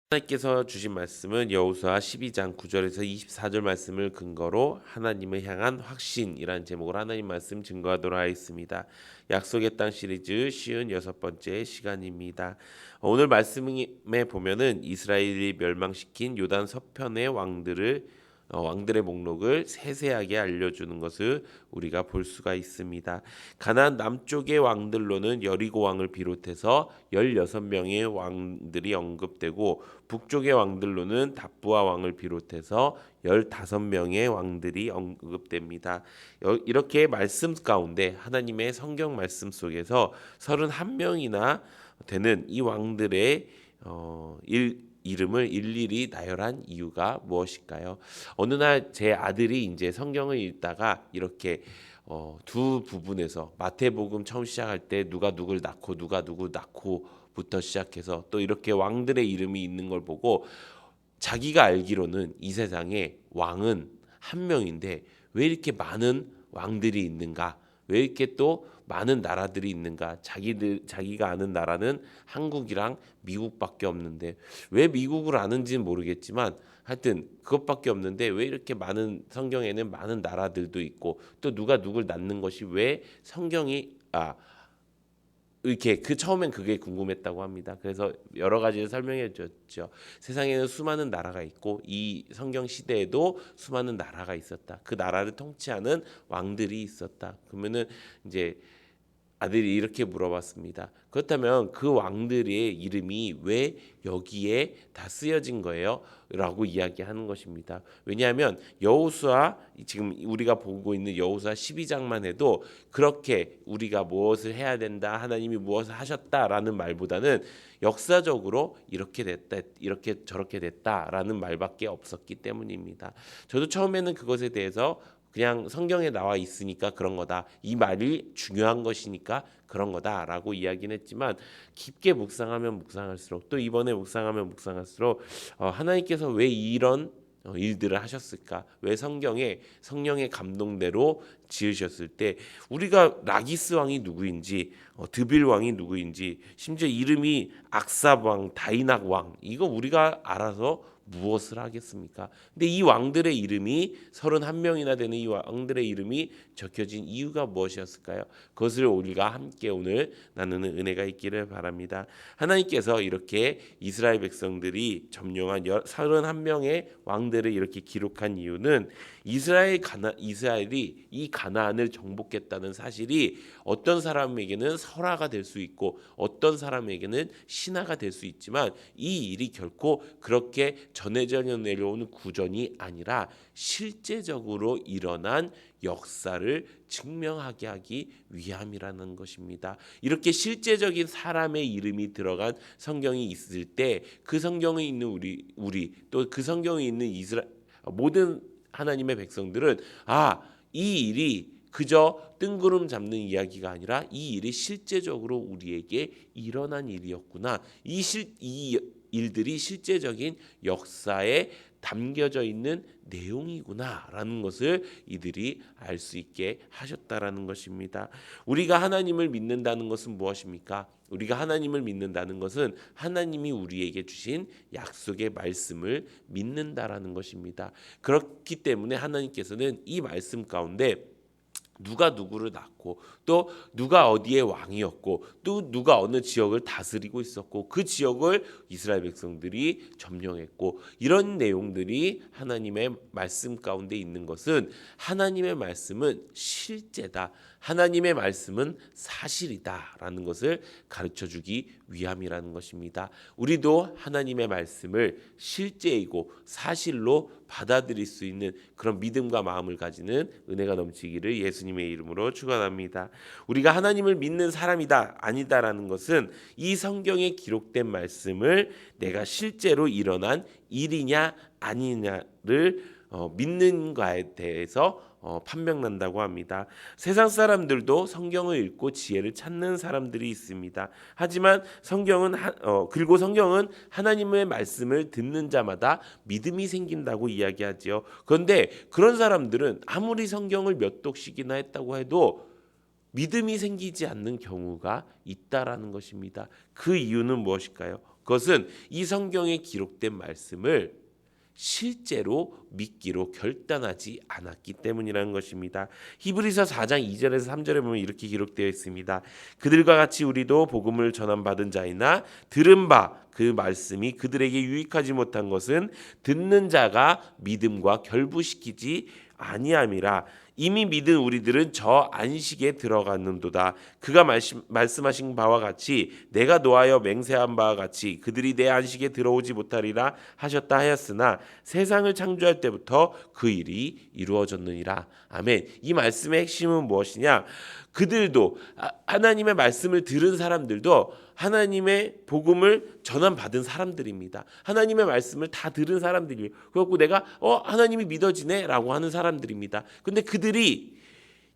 하나님께서 주신 말씀은 여호수아 12장 9절에서 24절 말씀을 근거로 하나님을 향한 확신이라는 제목으로 하나님 말씀 증거하도록 하겠습니다. 약속의 땅 시리즈 쉬운 6번째 시간입니다. 오늘 말씀에 보면은 이스라엘이 멸망시킨 요단 서편의 왕들의 목록을 세세하게 알려주는 것을 우리가 볼 수가 있습니다. 가나안 남쪽의 왕들로는 여리고 왕을 비롯해서 16명의 왕들이 언급되고 북쪽의 왕들로는 답부아 왕을 비롯해서 15명의 왕들이 언급됩니다. 이렇게 말씀 가운데 하나님의 성경 말씀 속에서 31명이나 되는 이 왕들의 이름을 일일이 나열한 이유가 무엇일까요? 어느 날 제 아들이 이제 성경을 읽다가 이렇게 두 부분에서 마태복음 처음 시작할 때 누가 누굴 낳고 누가 누구 낳고부터 시작해서 또 이렇게 왕들의 이름이 있는 걸 보고 자기가 알기로는 이 세상에 왕은 한 명인데 왜 이렇게 많은 왕들이 있는가? 왜 이렇게 또 많은 나라들이 있는가? 자기가 아는 나라는 한국이랑 미국밖에 없는데 왜 미국을 아는지는 모르겠지만 하여튼 그것밖에 없는데 왜 이렇게 많은 성경에는 많은 나라들도 있고 또 누가 누굴 낳는 것이 왜 성경이 이렇게 처음엔 그게 궁금했다고 합니다. 그래서 여러 가지를 설명해 줬죠. 세상에는 수많은 나라가 있고 이 성경 시대에도 수많은 나라가 있었다. 그 나라를 통치하는 왕들이 있었다. 그러면은 이제 아들이 이렇게 물어봤습니다. 그렇다면 그 왕들의 이름이 왜 여기에 다 쓰여진 거예요? 라고 이야기하는 것입니다. 왜냐하면 여호수아 지금 우리가 보고 있는 여호수아 12장만 해도 그렇게 우리가 무엇을 해야 된다, 하나님이 무엇을 하셨다라는 말보다는 역사적으로 이렇게 됐다, 이렇게 저렇게 됐다라는 말밖에 없었기 때문입니다. 저도 처음에는 그것에 대해서 그냥 성경에 나와 있으니까 그런 거다. 이 말이 중요한 것이니까 그런 거다라고 이야기는 했지만 깊게 묵상하면 묵상할수록 또 이번에 묵상하면 묵상할수록 하나님께서 왜 이런 일들을 하셨을까? 왜 성령의 감동대로 지으셨을 때 우리가 라기스 왕이 누구인지 드빌 왕이 누구인지 심지어 이름이 악삽 왕, 다이낙 왕 이거 우리가 알아서 무엇을 하겠습니까? 근데 이 왕들의 이름이 31명이나 되는 이 왕들의 이름이 적혀진 이유가 무엇이었을까요? 그것을 우리가 함께 오늘 나누는 은혜가 있기를 바랍니다. 하나님께서 이렇게 이스라엘 백성들이 점령한 31명의 왕들을 이렇게 기록한 이유는 이스라엘이 이 가나안을 정복했다는 사실이 어떤 사람에게는 설화가 될 수 있고 어떤 사람에게는 신화가 될 수 있지만 이 일이 결코 그렇게 전해져 내려오는 구전이 아니라 실제적으로 일어난 역사를 증명하게 하기 위함이라는 것입니다. 이렇게 실제적인 사람의 이름이 들어간 성경이 있을 때 그 성경에 있는 우리 또 그 성경에 있는 모든 하나님의 백성들은 이 일이 그저 뜬구름 잡는 이야기가 아니라 이 일이 실제적으로 우리에게 일어난 일이었구나. 이 일들이 실제적인 역사에 담겨져 있는 내용이구나라는 것을 이들이 알 수 있게 하셨다라는 것입니다. 우리가 하나님을 믿는다는 것은 무엇입니까? 우리가 하나님을 믿는다는 것은 하나님이 우리에게 주신 약속의 말씀을 믿는다라는 것입니다. 그렇기 때문에 하나님께서는 이 말씀 가운데 누가 누구를 낳고 또 누가 어디의 왕이었고 또 누가 어느 지역을 다스리고 있었고 그 지역을 이스라엘 백성들이 점령했고 이런 내용들이 하나님의 말씀 가운데 있는 것은 하나님의 말씀은 실제다. 하나님의 말씀은 사실이다라는 것을 가르쳐주기 위함이라는 것입니다. 우리도 하나님의 말씀을 실제이고 사실로 받아들일 수 있는 그런 믿음과 마음을 가지는 은혜가 넘치기를 예수님의 이름으로 축원합니다. 우리가 하나님을 믿는 사람이다 아니다라는 것은 이 성경에 기록된 말씀을 내가 실제로 일어난 일이냐 아니냐를 믿는 거에 대해서 판명난다고 합니다. 세상 사람들도 성경을 읽고 지혜를 찾는 사람들이 있습니다. 하지만 성경은 하나님의 말씀을 듣는 자마다 믿음이 생긴다고 이야기하지요. 그런데 그런 사람들은 아무리 성경을 몇 독씩이나 했다고 해도 믿음이 생기지 않는 경우가 있다라는 것입니다. 그 이유는 무엇일까요? 그것은 이 성경에 기록된 말씀을 실제로 믿기로 결단하지 않았기 때문이라는 것입니다. 히브리서 4장 2절에서 3절에 보면 이렇게 기록되어 있습니다. 그들과 같이 우리도 복음을 전함받은 자이나 들은 바 그 말씀이 그들에게 유익하지 못한 것은 듣는 자가 믿음과 결부시키지 아니함이라. 이미 믿은 우리들은 저 안식에 들어갔는도다. 그가 말씀하신 바와 같이 내가 노하여 맹세한 바와 같이 그들이 내 안식에 들어오지 못하리라 하셨다 하였으나 세상을 창조할 때부터 그 일이 이루어졌느니라. 아멘. 이 말씀의 핵심은 무엇이냐? 그들도 하나님의 말씀을 들은 사람들도 하나님의 복음을 전함받은 사람들입니다. 하나님의 말씀을 다 들은 사람들이에요. 그래갖고 내가 하나님이 믿어지네 라고 하는 사람들입니다. 근데 그들이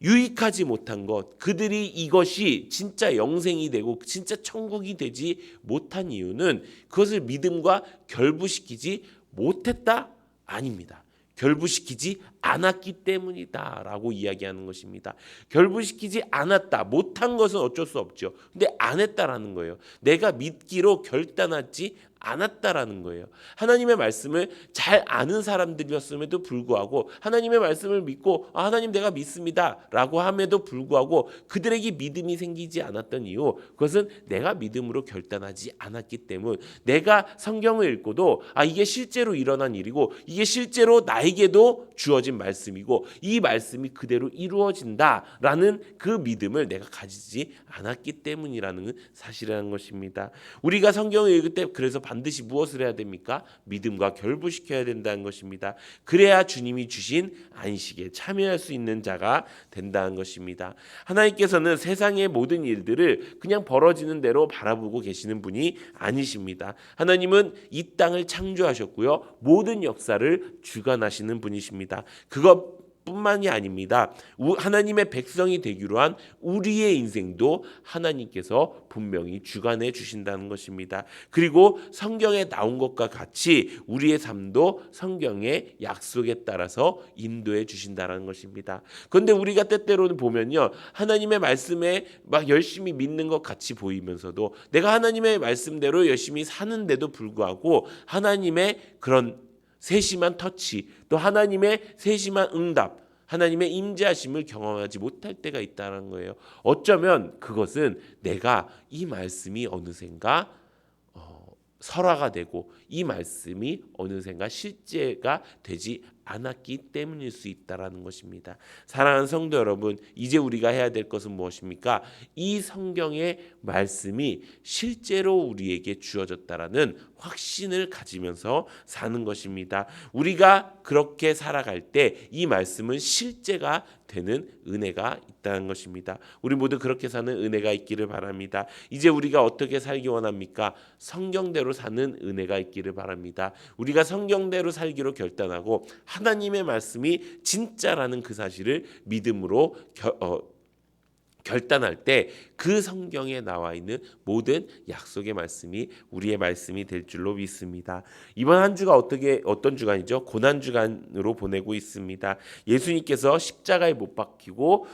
유익하지 못한 것, 그들이 이것이 진짜 영생이 되고 진짜 천국이 되지 못한 이유는 그것을 믿음과 결부시키지 못했다? 아닙니다. 결부시키지 않았기 때문이다라고 이야기하는 것입니다. 결부시키지 않았다. 못한 것은 어쩔 수 없죠. 근데 안 했다라는 거예요. 내가 믿기로 결단하지 않았다라는 거예요. 하나님의 말씀을 잘 아는 사람들이었음에도 불구하고 하나님의 말씀을 믿고 하나님 내가 믿습니다라고 함에도 불구하고 그들에게 믿음이 생기지 않았던 이유, 그것은 내가 믿음으로 결단하지 않았기 때문. 내가 성경을 읽고도 이게 실제로 일어난 일이고 이게 실제로 나에게도 주어진 말씀이고 이 말씀이 그대로 이루어진다라는 그 믿음을 내가 가지지 않았기 때문이라는 사실이라는 것입니다. 우리가 성경을 읽을 때 그래서 반드시 무엇을 해야 됩니까? 믿음과 결부시켜야 된다는 것입니다. 그래야 주님이 주신 안식에 참여할 수 있는 자가 된다는 것입니다. 하나님께서는 세상의 모든 일들을 그냥 벌어지는 대로 바라보고 계시는 분이 아니십니다. 하나님은 이 땅을 창조하셨고요. 모든 역사를 주관하시는 분이십니다. 그것뿐만이 아닙니다. 하나님의 백성이 되기로 한 우리의 인생도 하나님께서 분명히 주관해 주신다는 것입니다. 그리고 성경에 나온 것과 같이 우리의 삶도 성경의 약속에 따라서 인도해 주신다는 것입니다. 그런데 우리가 때때로는 보면요, 하나님의 말씀에 막 열심히 믿는 것 같이 보이면서도 내가 하나님의 말씀대로 열심히 사는데도 불구하고 하나님의 그런 세심한 터치, 또 하나님의 세심한 응답, 하나님의 임재하심을 경험하지 못할 때가 있다는 거예요. 어쩌면 그것은 내가 이 말씀이 어느샌가 설화가 되고 이 말씀이 어느샌가 실제가 되지 않았기 때문일 수 있다라는 것입니다. 사랑하는 성도 여러분, 이제 우리가 해야 될 것은 무엇입니까? 이 성경의 말씀이 실제로 우리에게 주어졌다라는 확신을 가지면서 사는 것입니다. 우리가 그렇게 살아갈 때 이 말씀은 실제가 되는 은혜가 있다는 것입니다. 우리 모두 그렇게 사는 은혜가 있기를 바랍니다. 이제 우리가 어떻게 살기 원합니까? 성경대로 사는 은혜가 있기를 바랍니다. 우리가 성경대로 살기로 결단하고 하나님의 말씀이 진짜라는 그 사실을 믿음으로 결단할 때 그 성경에 나와 있는 모든 약속의 말씀이 우리의 말씀이 될 줄로 믿습니다. 이번 한 주가 어떤 주간이죠? 고난 주간으로 보내고 있습니다. 예수님께서 십자가에 못 박히고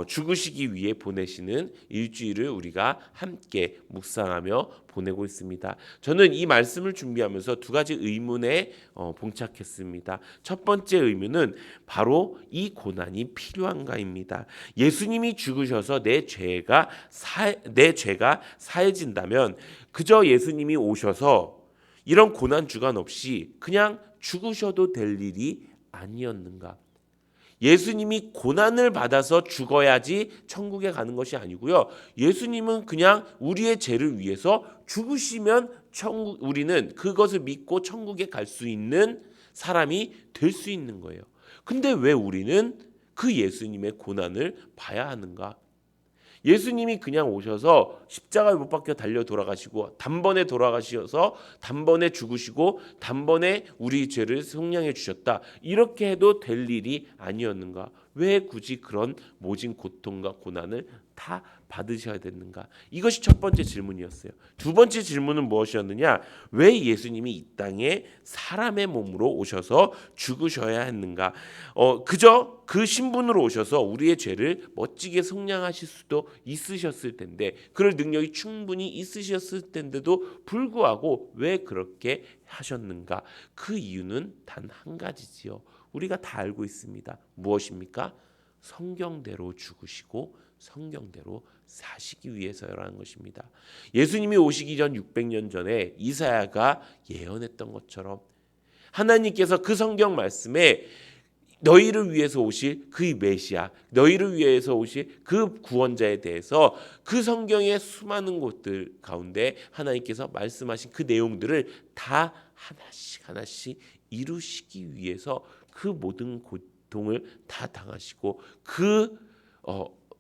죽으시기 위해 보내시는 일주일을 우리가 함께 묵상하며 보내고 있습니다. 저는 이 말씀을 준비하면서 두 가지 의문에 봉착했습니다. 첫 번째 의문은 바로 이 고난이 필요한가입니다. 예수님이 죽으셔서 내 죄가 사해진다면 그저 예수님이 오셔서 이런 고난 주간 없이 그냥 죽으셔도 될 일이 아니었는가? 예수님이 고난을 받아서 죽어야지 천국에 가는 것이 아니고요. 예수님은 그냥 우리의 죄를 위해서 죽으시면 우리는 그것을 믿고 천국에 갈 수 있는 사람이 될 수 있는 거예요. 근데 왜 우리는 그 예수님의 고난을 봐야 하는가? 예수님이 그냥 오셔서 십자가에 못 박혀 달려 돌아가시고 단번에 돌아가셔서 단번에 죽으시고 단번에 우리 죄를 속량해 주셨다. 이렇게 해도 될 일이 아니었는가? 왜 굳이 그런 모진 고통과 고난을 다 받으셔야 됐는가? 이것이 첫 번째 질문이었어요. 두 번째 질문은 무엇이었느냐? 왜 예수님이 이 땅에 사람의 몸으로 오셔서 죽으셔야 했는가? 그저 그 신분으로 오셔서 우리의 죄를 멋지게 속량하실 수도 있으셨을 텐데, 그럴 능력이 충분히 있으셨을 텐데도 불구하고 왜 그렇게 하셨는가? 그 이유는 단 한 가지지요. 우리가 다 알고 있습니다. 무엇입니까? 성경대로 죽으시고 성경대로 사시기 위해서라는 것입니다. 예수님이 오시기 전 600년 전에 이사야가 예언했던 것처럼 하나님께서 그 성경 말씀에 너희를 위해서 오실 그 메시아, 너희를 위해서 오실 그 구원자에 대해서 그 성경의 수많은 곳들 가운데 하나님께서 말씀하신 그 내용들을 다 하나씩 하나씩 이루시기 위해서 그 모든 고통을 다 당하시고 그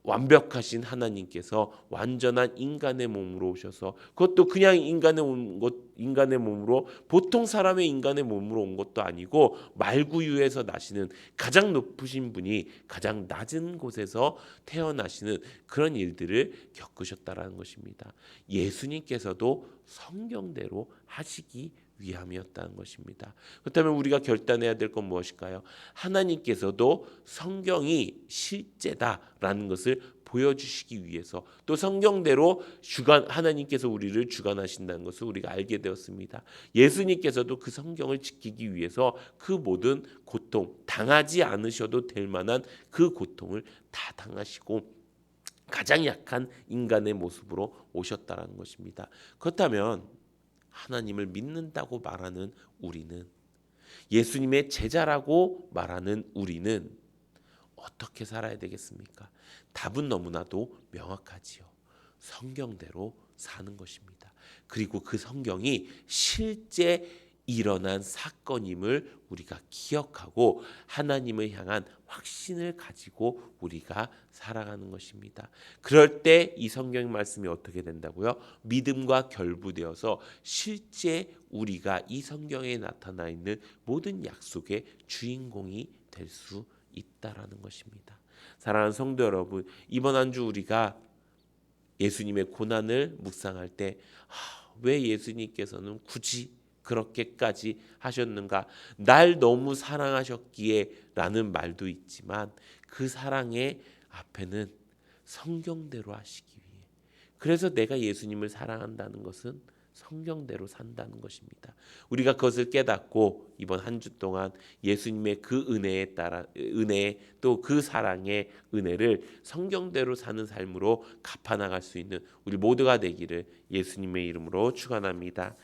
완벽하신 하나님께서 완전한 인간의 몸으로 오셔서, 그것도 그냥 인간의 몸으로, 보통 사람의 인간의 몸으로 온 것도 아니고 말구유에서 나시는 가장 높으신 분이 가장 낮은 곳에서 태어나시는 그런 일들을 겪으셨다라는 것입니다. 예수님께서도 성경대로 하시기 위함이었다는 것입니다. 그렇다면 우리가 결단해야 될 건 무엇일까요? 하나님께서도 성경이 실제다라는 것을 보여주시기 위해서, 또 성경대로 하나님께서 우리를 주관하신다는 것을 우리가 알게 되었습니다. 예수님께서도 그 성경을 지키기 위해서 그 모든 고통, 당하지 않으셔도 될 만한 그 고통을 다 당하시고 가장 약한 인간의 모습으로 오셨다는 것입니다. 그렇다면 하나님을 믿는다고 말하는 우리는, 예수님의 제자라고 말하는 우리는 어떻게 살아야 되겠습니까? 답은 너무나도 명확하지요. 성경대로 사는 것입니다. 그리고 그 성경이 실제 일어난 사건임을 우리가 기억하고 하나님을 향한 확신을 가지고 우리가 살아가는 것입니다. 그럴 때 이 성경 말씀이 어떻게 된다고요? 믿음과 결부되어서 실제 우리가 이 성경에 나타나 있는 모든 약속의 주인공이 될 수 있다라는 것입니다. 사랑하는 성도 여러분, 이번 한 주 우리가 예수님의 고난을 묵상할 때 왜 예수님께서는 굳이 그렇게까지 하셨는가? 날 너무 사랑하셨기에 라는 말도 있지만 그 사랑의 앞에는 성경대로 하시기 위해, 그래서 내가 예수님을 사랑한다는 것은 성경대로 산다는 것입니다. 우리가 그것을 깨닫고 이번 한 주 동안 예수님의 그 은혜에 따라 또 그 사랑의 은혜를 성경대로 사는 삶으로 갚아나갈 수 있는 우리 모두가 되기를 예수님의 이름으로 축원합니다.